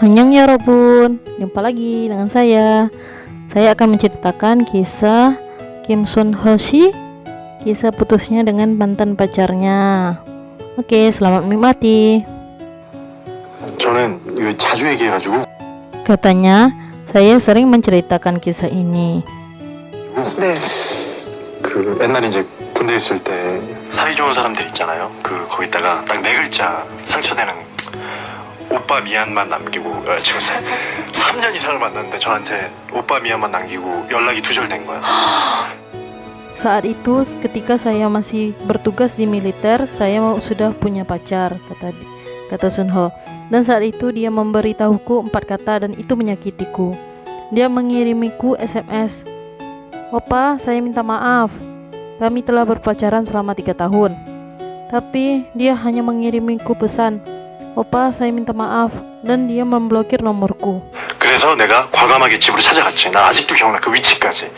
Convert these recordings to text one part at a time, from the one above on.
Annyeong ya Robun, jumpa lagi dengan saya. Saya akan menceritakan kisah Kim Sun Hoshi, kisah putusnya dengan mantan pacarnya. Oke, selamat menikmati. 저는 이거 자주 얘기해가지고 Katanya, saya sering menceritakan kisah ini. 네. 그 옛날에 이제 군대 있을 때 사이 좋은 사람들 있잖아요. 그 거기다가 딱 네 글자 상처되는 오빠 미안만 남기고 지금 3년 이상을 만났는데 저한테 오빠 미안만 남기고 연락이 두절된 거야. Saat itu, ketika saya masih bertugas di militer, saya sudah punya pacar, kata Sun Ho. Dan saat itu dia memberitahuku 4 kata dan itu menyakitiku. Dia mengirimiku SMS. Opa, saya minta maaf. Kami telah berpacaran selama 3 tahun. Tapi dia hanya mengirimiku pesan. Opa, saya minta maaf. Dan dia memblokir nomorku. 그래서 내가 과감하게 집으로 찾아갔지. 난 아직도 기억나 그 위치까지.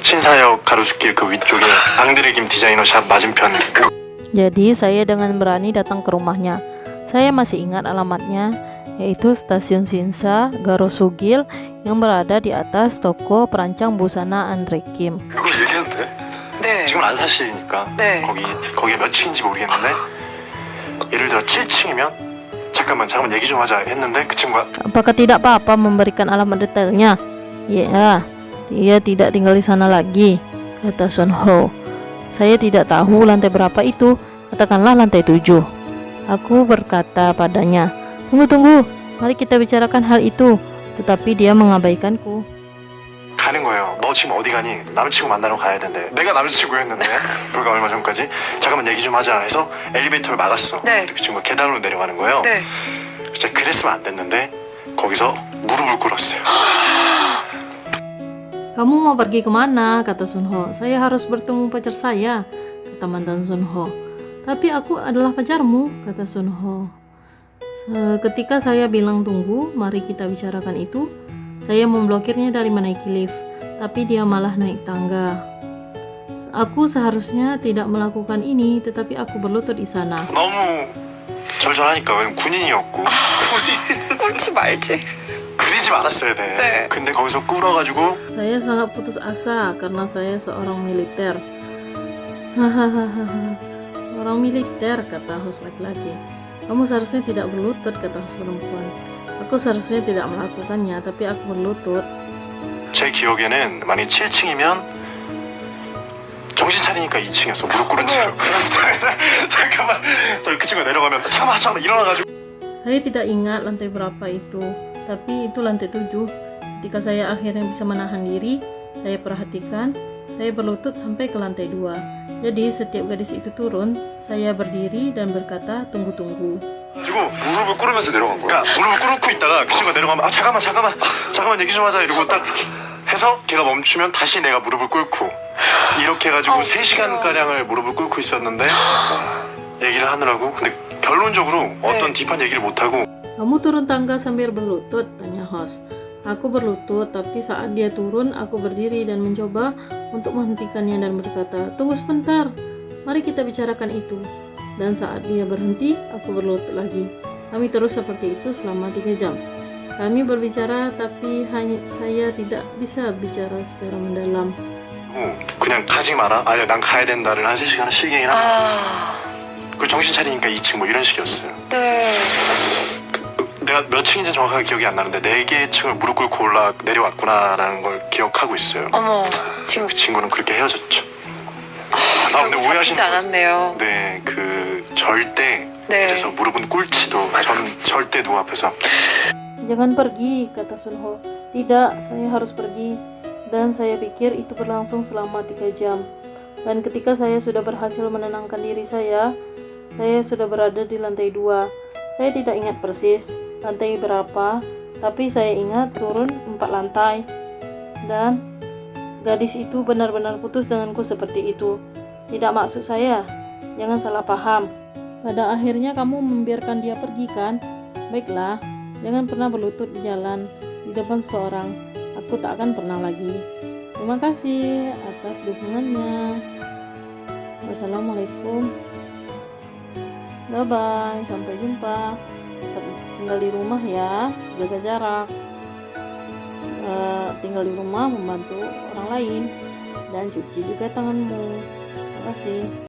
신사역 가로수길 그 위쪽에 앙드레 김 디자이너 샵 맞은편 그 Jadi saya dengan berani datang ke rumahnya. Saya masih ingat alamatnya, yaitu stasiun Shinsa Garosugil yang berada di atas toko perancang busana Andre Kim. 그거 얘기해도 돼? 네. 지금 안 사시니까 네. 거기에 몇 층인지 모르겠는데 예를 들어 7층이면 잠깐만 얘기 좀 하자 했는데 그 친구가 Apakah tidak apa-apa memberikan alamat detailnya? Ya, dia tidak tinggal di sana lagi, kata Sun Ho. Saya tidak tahu lantai berapa itu, katakanlah lantai 7. Aku berkata padanya, tunggu, mari kita bicarakan hal itu. Tetapi dia mengabaikanku. 가는 거예요. 너 지금 어디 가니? 남자친구 만나러 가야 된대. 내가 남자친구였는데 불과 얼마 전까지 잠깐만 얘기 좀 하자 해서 엘리베이터를 막았어. 네. 근데 그 친구가 계단으로 내려가는 거예요. 네. 진짜 그랬으면 안 됐는데 거기서 무릎을 꿇었어요. Kamu mau pergi kemana? Kata Sun Ho. Saya harus bertemu pacar saya, kata mantan Sun Ho. Tapi aku adalah pacarmu, kata Sun Ho. Ketika saya bilang tunggu, mari kita bicarakan itu, saya memblokirnya dari menaiki lift, tapi dia malah naik tangga. Aku seharusnya tidak melakukan ini, tetapi aku berlutut di sana. 너무 절절하니까 왜냐면 군인이었고 꼴찌 말지. 그리지 말았어야 돼. 네. 근데 거기서 꿇어가지고 Saya sangat putus asa karena saya seorang militer. Hahaha. Orang militer, kata host laki-laki. Kamu seharusnya tidak berlutut, kata host perempuan. Aku seharusnya tidak melakukannya, tapi aku berlutut. 제 기억에는 만약 7층이면 정신 차리니까 2층이었어. 무릎 꿇은 채로. 잠깐만. 그 친구가 내려가면 잠깐만 일어나가지고 Saya tidak ingat lantai berapa itu, tapi itu lantai 7. Ketika saya akhirnya bisa menahan diri, saya perhatikan, saya berlutut sampai ke lantai 2. Jadi setiap gadis itu turun, saya berdiri dan berkata, tunggu. 그리고 무릎을 꿇으면서 내려간 거야. 그러니까 무릎을 꿇고 있다가 그 친구가 내려가면 잠깐만 얘기 좀 하자 이러고 딱 해서 걔가 멈추면 다시 내가 무릎을 꿇고 이렇게 해가지고 3시간 가량을 무릎을 꿇고 있었는데 얘기를 하느라고 근데 결론적으로 어떤 딥한 얘기를 못 하고 Kamu turun tangga sambil berlutut? Tanya host. Aku berlutut, tapi saat dia turun, aku berdiri dan mencoba untuk menghentikannya dan berkata, tunggu sebentar, mari kita bicarakan itu. Dan saat dia berhenti, aku berlutut lagi. Kami terus seperti itu selama 3 jam. Kami berbicara, tapi saya tidak bisa bicara secara mendalam. 그냥 가지 마라. 아니야 난 가야 된다를 한 3시간을 쉬게 해라. 그 정신 차리니까 2층 뭐 이런 식이었어요. 네. 내가 몇 층인지 정확하게 기억이 안 나는데 4개의 층을 무릎 꿇고 내려왔구나라는 걸 기억하고 있어요. 어머, 지금 그 친구는 그렇게 헤어졌죠. 근데 결국 잡히지 오해하시는 거 않았네요. 네, 그 절대 네. 그래서 무릎은 꿇지도 저는 절대 누구 앞에서 Jangan pergi, kata Sun Ho. Tidak, saya harus pergi. Dan saya pikir itu berlangsung selama 3 jam. Dan ketika saya sudah berhasil menenangkan diri saya sudah berada di lantai 2. Saya tidak ingat persis lantai berapa, tapi saya ingat turun 4 lantai. Dan gadis itu benar-benar putus denganku seperti itu. Tidak maksud saya, jangan salah paham. Pada akhirnya kamu membiarkan dia pergi kan? Baiklah, jangan pernah berlutut di jalan di depan seseorang. Aku tak akan pernah lagi. Terima kasih atas dukungannya. Wassalamualaikum. Bye bye, sampai jumpa. tinggal di rumah ya, jaga jarak. Tinggal di rumah membantu orang lain dan cuci juga tanganmu. Terima kasih.